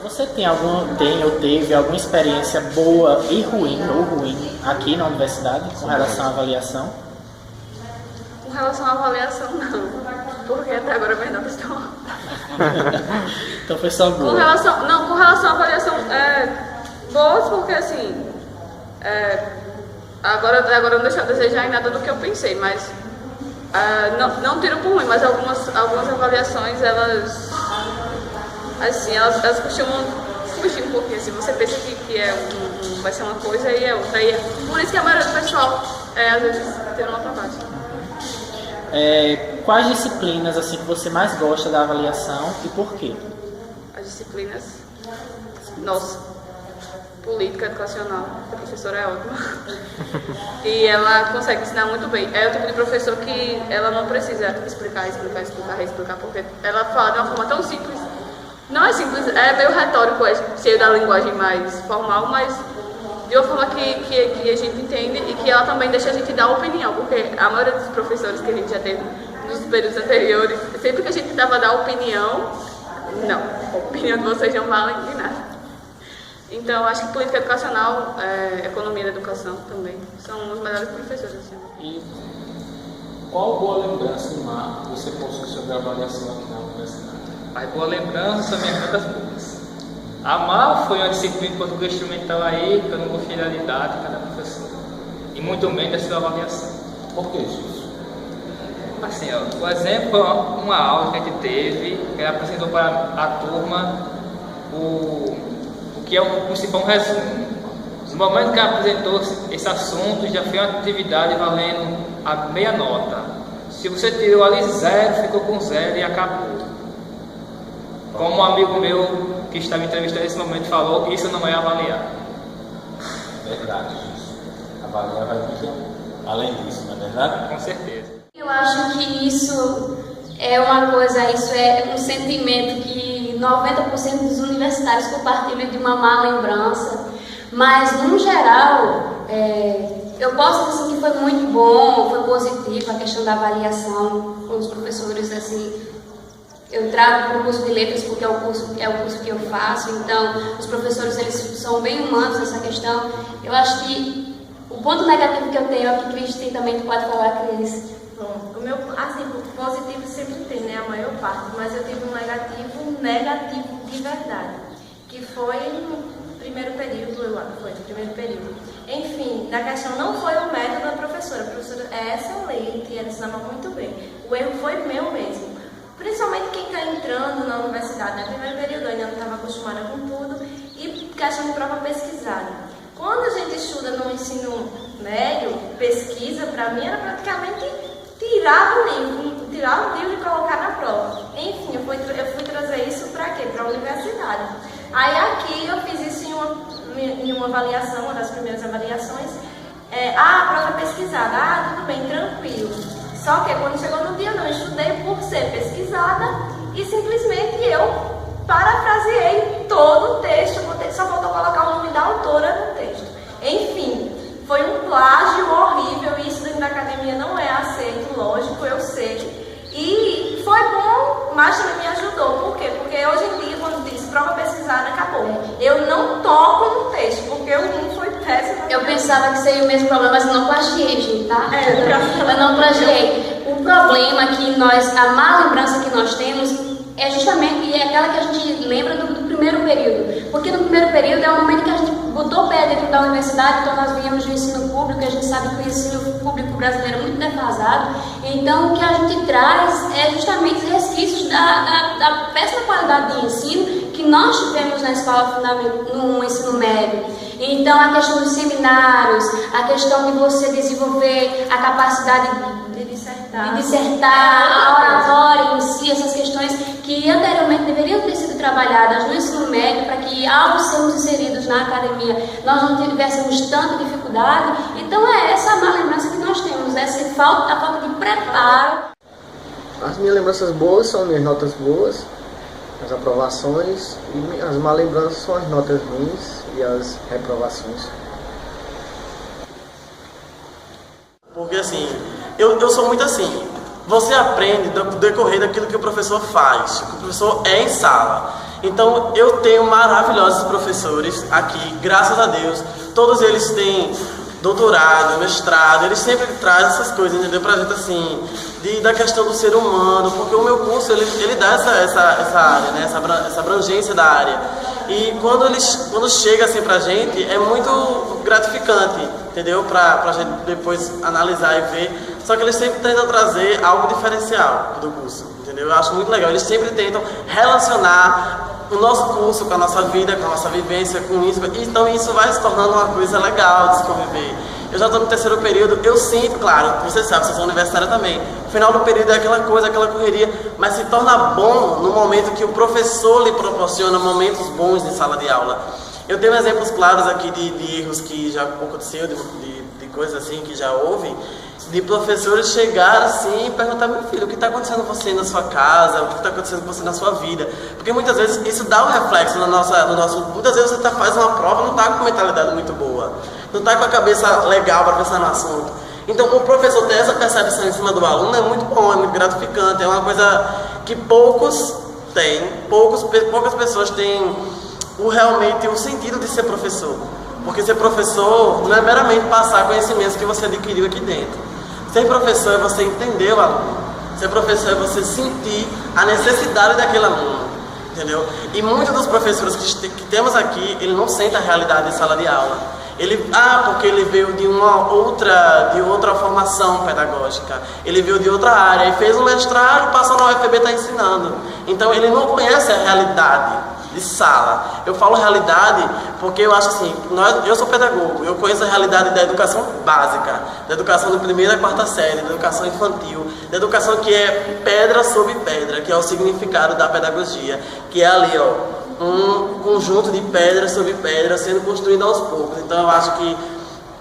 Você tem ou teve alguma experiência boa e ruim ou ruim aqui na universidade com relação à avaliação? Com relação à avaliação, não. Porque até agora minhas notas estão altas. Então foi só boa. Com relação à avaliação, boas porque assim, agora não deixa a desejar em nada do que eu pensei, mas não tiro por ruim, mas algumas avaliações, elas costumam fugir um pouquinho, assim, você pensa que vai ser uma coisa e é outra, e por isso que a maioria do pessoal, às vezes, tem uma nota baixa. Quais disciplinas assim, que você mais gosta da avaliação e por quê? As disciplinas, nossa, política educacional, a professora é ótima. E ela consegue ensinar muito bem. É o tipo de professor que ela não precisa explicar, porque ela fala de uma forma tão simples. Não é simples, é meio retórico, é cheio da linguagem mais formal, mas de uma forma que a gente entende e que ela também deixa a gente dar opinião, porque a maioria dos professores que a gente já teve nos períodos anteriores, sempre que a gente tentava dar opinião, não, a opinião de vocês não vale de nada. Então, acho que política educacional, economia da educação também, são os melhores professores. Assim. E qual boa lembrança, Mar, você possui sobre a avaliação aqui na universidade? As boas lembranças também muitas boas. A MAL foi uma disciplina de português instrumental aí, que eu não gostei da didática da professora. E muito menos da sua avaliação. Por que isso? Assim, por exemplo, uma aula que a gente teve, que ela apresentou para a turma o que é o principal resumo. No momento que ela apresentou esse assunto, já foi uma atividade valendo a meia nota. Se você tirou ali 0, ficou com 0 e acabou. Como um amigo meu que estava entrevistando nesse momento falou, isso não é avaliar. Verdade, isso. Avaliar vai muito além disso, não é verdade? Com certeza. Eu acho que isso é uma coisa, isso é um sentimento que 90% dos universitários compartilham de uma má lembrança, mas no geral, eu posso dizer que foi muito bom, foi positivo a questão da avaliação com os professores, assim. Eu trago para o curso de letras porque é o curso que eu faço, então os professores eles são bem humanos nessa questão. Eu acho que o ponto negativo que eu tenho é que Cris também pode falar, Cris. Bom, o meu, assim, positivo sempre tem, né, a maior parte, mas eu tive um negativo de verdade, que foi no primeiro período, Enfim, na questão não foi o método da professora, a professora é excelente, ela ensinava muito bem, o erro foi meu mesmo. Principalmente quem está entrando na universidade, no primeiro período, eu ainda não estava acostumada com tudo, e questão de prova pesquisada. Quando a gente estuda no ensino médio, pesquisa, para mim era praticamente tirar o livro e colocar na prova. Enfim, eu fui trazer isso para quê? Para a universidade. Aí aqui eu fiz isso em uma avaliação, uma das primeiras avaliações. Prova pesquisada, tudo bem, tranquilo. Só que quando chegou no dia eu não estudei por ser pesquisada e simplesmente eu parafraseei todo o texto, só faltou colocar o nome da autora no texto. Enfim, foi um plágio horrível, isso dentro da academia não é aceito, lógico, eu sei. E foi bom, mas também me ajudou. Por quê? Porque hoje em dia, quando diz prova pesquisada, acabou. Eu não toco no texto, porque o mundo foi péssimo. Eu pensava que seria o mesmo problema, mas eu não plagiei, gente, tá? Eu não plagiei. O problema é que a má lembrança que nós temos é justamente aquela que a gente lembra do primeiro período. Porque no primeiro período é o momento que a gente botou o pé dentro da universidade, então nós viemos do ensino público, e a gente sabe que o ensino público brasileiro é muito defasado. Então o que a gente traz é justamente resquícios da péssima qualidade de ensino que nós tivemos na escola fundamental, no ensino médio. Então a questão dos seminários, a questão de você desenvolver a capacidade de dissertar, a oratória em si, essas questões que anteriormente deveriam ter sido trabalhadas no ensino médio para que ao sermos inseridos na academia nós não tivéssemos tanta dificuldade. Então é essa a má lembrança que nós temos, a falta de preparo. As minhas lembranças boas são minhas notas boas, as aprovações, e as má lembranças são as notas ruins e as reprovações. Porque assim, eu sou muito assim, você aprende do decorrer daquilo que o professor faz, o que o professor é em sala. Então eu tenho maravilhosos professores aqui, graças a Deus. Todos eles têm doutorado, mestrado, eles sempre trazem essas coisas, entendeu? Pra gente assim, da questão do ser humano, porque o meu curso ele dá essa área, né? Essa abrangência da área. E quando chega assim pra gente, é muito gratificante, entendeu? Pra gente depois analisar e ver. Só que eles sempre tentam trazer algo diferencial do curso, entendeu? Eu acho muito legal. Eles sempre tentam relacionar o nosso curso com a nossa vida, com a nossa vivência, com isso. Então isso vai se tornando uma coisa legal de se conviver. Eu já estou no terceiro período, eu sinto, claro, você sabe, vocês são universitários também. O final do período é aquela coisa, aquela correria, mas se torna bom no momento que o professor lhe proporciona momentos bons de sala de aula. Eu tenho exemplos claros aqui de erros que já aconteceu, de coisas assim que já houve, de professores chegar assim e perguntar: meu filho, o que está acontecendo com você na sua casa, o que está acontecendo com você na sua vida? Porque muitas vezes isso dá um reflexo no nosso. Muitas vezes você faz uma prova e não está com mentalidade muito boa, não está com a cabeça legal para pensar no assunto. Então o professor ter essa percepção em cima do aluno é muito bom, é muito gratificante, é uma coisa que poucos têm, poucas pessoas têm realmente o sentido de ser professor. Porque ser professor não é meramente passar conhecimentos que você adquiriu aqui dentro. Ser professor é você entender o aluno. Ser professor é você sentir a necessidade daquele aluno, entendeu? E muitos dos professores que temos aqui, ele não sente a realidade de sala de aula. Porque ele veio de outra formação pedagógica, ele veio de outra área, e fez um mestrado, passou na UFB e está ensinando. Então ele não conhece a realidade de sala. Eu falo realidade porque eu acho assim, eu sou pedagogo, eu conheço a realidade da educação básica, da educação de primeira a quarta série, da educação infantil, da educação que é pedra sobre pedra, que é o significado da pedagogia, que é ali, um conjunto de pedra sobre pedra sendo construído aos poucos. Então eu acho que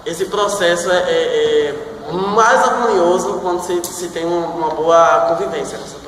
esse processo é mais harmonioso quando se tem uma boa convivência com essa